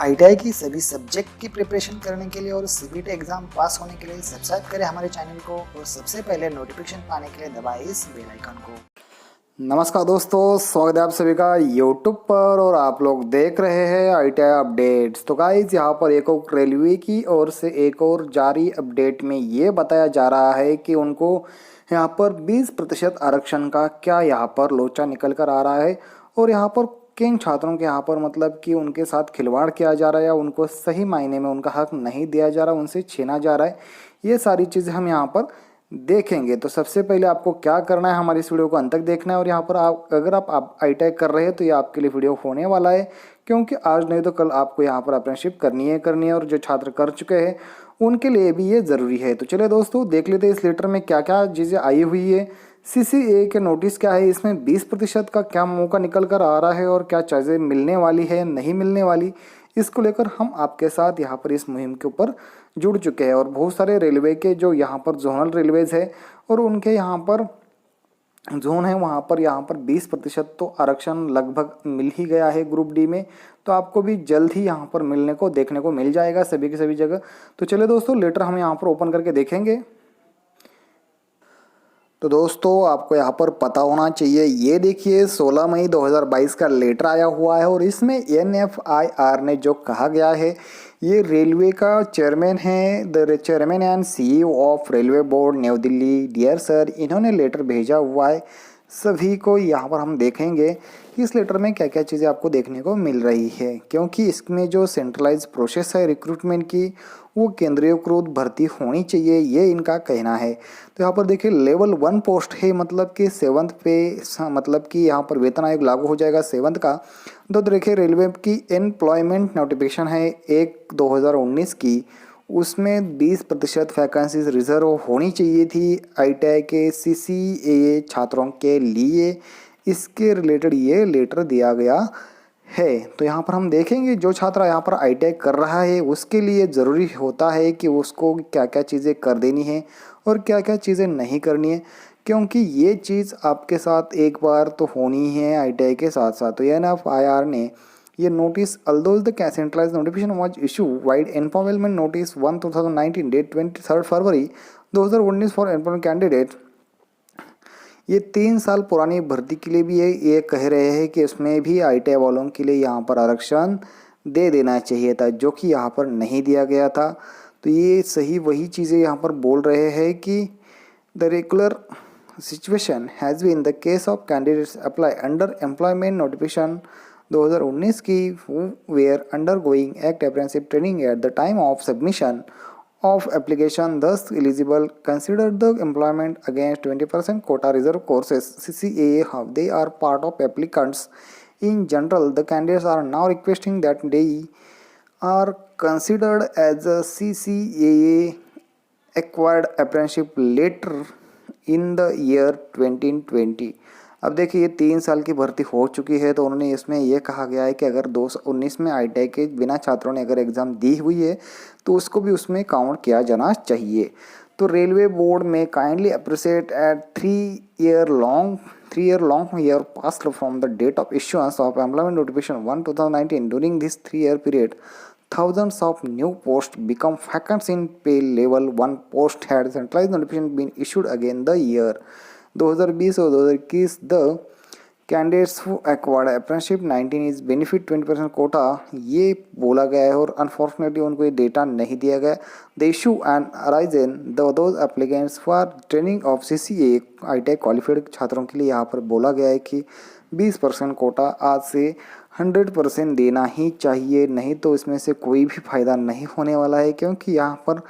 ITI की सभी subject की प्रिपरेशन करने के लिए और सीबीटी एग्जाम पास होने के लिए सब्सक्राइब करें हमारे चैनल को और सबसे पहले नोटिफिकेशन पाने के लिए दबाएं इस बेल आइकन को। नमस्कार दोस्तों, स्वागत है आप सभी का यूट्यूब पर और आप लोग देख रहे हैं आईटीआई अपडेट्स। तो गाइस, यहाँ पर एक और रेलवे की ओर से एक और जारी अपडेट में ये बताया जा रहा है कि उनको यहाँ पर 20% आरक्षण का क्या यहाँ पर लोचा निकल कर आ रहा है और यहाँ पर किन छात्रों के यहाँ पर मतलब कि उनके साथ खिलवाड़ किया जा रहा है या उनको सही मायने में उनका हक नहीं दिया जा रहा, उनसे छीना जा रहा है। ये सारी चीज़ें हम यहाँ पर देखेंगे। तो सबसे पहले आपको क्या करना है, हमारी इस वीडियो को अंत तक देखना है और यहाँ पर आप अगर आप आईटीआई कर रहे हैं तो ये आपके लिए वीडियो होने वाला है, क्योंकि आज नहीं तो कल आपको यहाँ पर अप्रेंटिसशिप करनी है और जो छात्र कर चुके हैं उनके लिए भी ये ज़रूरी है। तो चलिए दोस्तों, देख लेते हैं इस लेटर में क्या क्या चीज़ें आई हुई है। सीसीए के नोटिस क्या है, इसमें 20% का क्या मौका निकल कर आ रहा है और क्या चीज़ें मिलने वाली है नहीं मिलने वाली, इसको लेकर हम आपके साथ यहाँ पर इस मुहिम के ऊपर जुड़ चुके हैं। और बहुत सारे रेलवे के जो यहाँ पर जोनल रेलवेज़ है और उनके यहाँ पर जोन है वहाँ पर यहाँ पर 20% तो आरक्षण लगभग मिल ही गया है ग्रुप डी में। तो आपको भी जल्द ही यहाँ पर मिलने को देखने को मिल जाएगा सभी की सभी जगह। तो चलिए दोस्तों, लेटर हम यहाँ पर ओपन करके देखेंगे। तो दोस्तों, आपको यहाँ पर पता होना चाहिए, ये देखिए 16 मई 2022 का लेटर आया हुआ है और इसमें एनएफआईआर ने जो कहा गया है, ये रेलवे का चेयरमैन है, the chairman and CEO of railway board New Delhi. Dear sir, इन्होंने लेटर भेजा हुआ है सभी को। यहाँ पर हम देखेंगे कि इस लेटर में क्या क्या चीज़ें आपको देखने को मिल रही है, क्योंकि इसमें जो सेंट्रलाइज प्रोसेस है रिक्रूटमेंट की वो केंद्रीयकृत भर्ती होनी चाहिए, ये इनका कहना है। तो यहाँ पर देखिए लेवल 1 पोस्ट है, मतलब कि 7th पे मतलब कि यहाँ पर वेतन आयोग लागू हो जाएगा 7th का। तो देखिए रेलवे की एम्प्लॉयमेंट नोटिफिकेशन है 1/2019 की, उसमें 20% वैकेंसीज रिजर्व होनी चाहिए थी आईटीआई के सीसीए छात्रों के लिए। इसके रिलेटेड ये लेटर दिया गया है। तो यहाँ पर हम देखेंगे जो छात्र यहाँ पर आईटीआई कर रहा है उसके लिए ज़रूरी होता है कि उसको क्या क्या चीज़ें कर देनी है और क्या क्या चीज़ें नहीं करनी है, क्योंकि ये चीज़ आपके साथ एक बार तो होनी है आईटीआई के साथ साथ। तो एनएफआईआर ने ये notice although the centralized notification was issued wide empowerment notice 1/2019 date 23 फरवरी 2019 फॉर एम्प्लॉयमेंट कैंडिडेट, ये 3 साल पुरानी भर्ती के लिए भी ये कह रहे हैं कि इसमें भी आईटीआई वालों के लिए यहाँ पर आरक्षण दे देना चाहिए था, जो कि यहाँ पर नहीं दिया गया था। तो ये सही वही चीज़ें यहाँ पर बोल रहे हैं कि the regular situation has been the case of candidates apply under employment notification 2019 की where under going act apprenticeship training at the time of submission of application, thus eligible, consider the employment against 20% quota reserve courses CCAA how they are part of applicants. In general, the candidates are now requesting that they are considered as a CCAA acquired apprenticeship later in the year 2020। अब देखिए ये 3 साल की भर्ती हो चुकी है, तो उन्होंने इसमें यह कहा गया है कि अगर 2019 में आईटीआई के बिना छात्रों ने अगर एग्ज़ाम दी हुई है तो उसको भी उसमें काउंट किया जाना चाहिए। तो रेलवे बोर्ड में kindly appreciate at 3 year long year passed from the date of issuance of employment notification 1/2019 during this 3-year period thousands of new posts become vacant in pay level 1 post had centralized notification been issued again the year 2020 और 2021 the candidates who acquired apprenticeship 19 is benefit 20% quota, ये बोला गया है और unfortunately उनको ये data नहीं दिया गया। The issue and arisen those applicants for training of CCA ITI qualified छात्रों के लिए यहाँ पर बोला गया है कि 20% कोटा आज से 100% देना ही चाहिए, नहीं तो इसमें से कोई भी फ़ायदा नहीं होने वाला है। क्योंकि यहाँ पर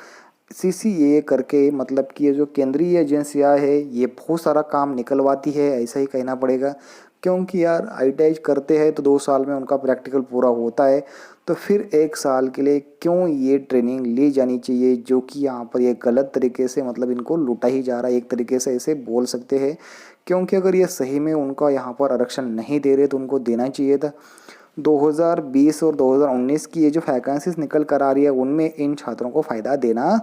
सीसीए करके मतलब कि ये जो केंद्रीय एजेंसियाँ है ये बहुत सारा काम निकलवाती है, ऐसा ही कहना पड़ेगा। क्योंकि यार आईटीआई करते हैं तो 2 साल में उनका प्रैक्टिकल पूरा होता है, तो फिर 1 साल के लिए क्यों ये ट्रेनिंग ली जानी चाहिए, जो कि यहाँ पर ये गलत तरीके से मतलब इनको लूटा ही जा रहा है, एक तरीके से ऐसे बोल सकते हैं। क्योंकि अगर ये सही में उनका यहाँ पर आरक्षण नहीं दे रहे तो उनको देना चाहिए था। 2020 और 2019 की ये जो वैकेंसीज निकल कर आ रही है उनमें इन छात्रों को फ़ायदा देना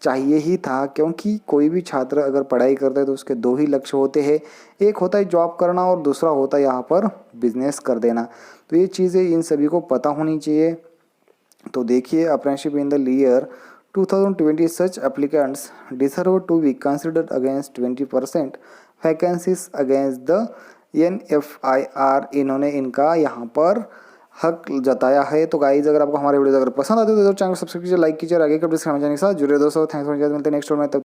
चाहिए ही था। क्योंकि कोई भी छात्र अगर पढ़ाई करता है तो उसके 2 ही लक्ष्य होते हैं, एक होता है जॉब करना और दूसरा होता है यहाँ पर बिजनेस कर देना। तो ये चीज़ें इन सभी को पता होनी चाहिए। तो देखिए, apprenticeship in the year 2020 such applicants deserve to be considered against 20% vacancies against the NFIR। इन्होंने इनका यहाँ पर हक जताया है। तो गाइज, अगर आपको हमारे वीडियो अगर पसंद आते हो तो चैनल सब्सक्राइब कीजिए, लाइक कीजिए, आगे के अपडेट्स हमारे चैनल के साथ जुड़े दोस्तों। थैंक्स फॉर वॉचिंग, मिलते हैं नेक्स्ट वीडियो में।